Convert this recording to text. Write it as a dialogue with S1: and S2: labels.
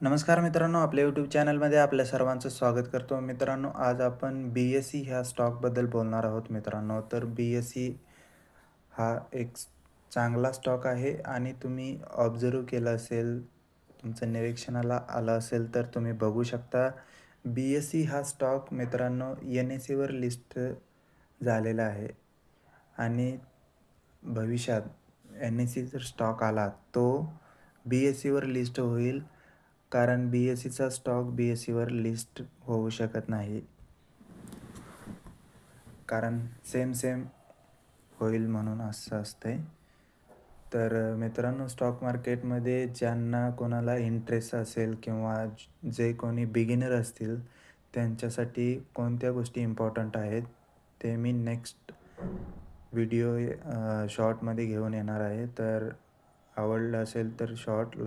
S1: नमस्कार मित्रांनो, आपल्या यूट्यूब चॅनलमध्ये आपल्या सर्वांचं स्वागत करतो. मित्रांनो, आज आपण BSE ह्या स्टॉकबद्दल बोलणार आहोत मित्रांनो. तर BSE हा एक चांगला स्टॉक आहे आणि तुम्ही ऑब्झर्व्ह केलं असेल, तुमचं निरीक्षणाला आलं असेल, तर तुम्ही बघू शकता. BSE हा स्टॉक मित्रांनो NSEवर लिस्ट झालेला आहे आणि भविष्यात NSE जर स्टॉक आला, तो BSEवर लिस्ट होईल. कारण BSEचा स्टॉक BSEवर लिस्ट होऊ शकत नाही. कारण सेम होईल म्हणून असं असतंय. तर मित्रांनो, स्टॉक मार्केटमध्ये ज्यांना कोणाला इंटरेस्ट असेल किंवा जे कोणी बिगिनर असतील, त्यांच्यासाठी कोणत्या गोष्टी इम्पॉर्टंट आहेत, ते मी नेक्स्ट व्हिडिओ शॉर्टमध्ये घेऊन येणार आहे. तर आवडलं असेल तर शॉर्ट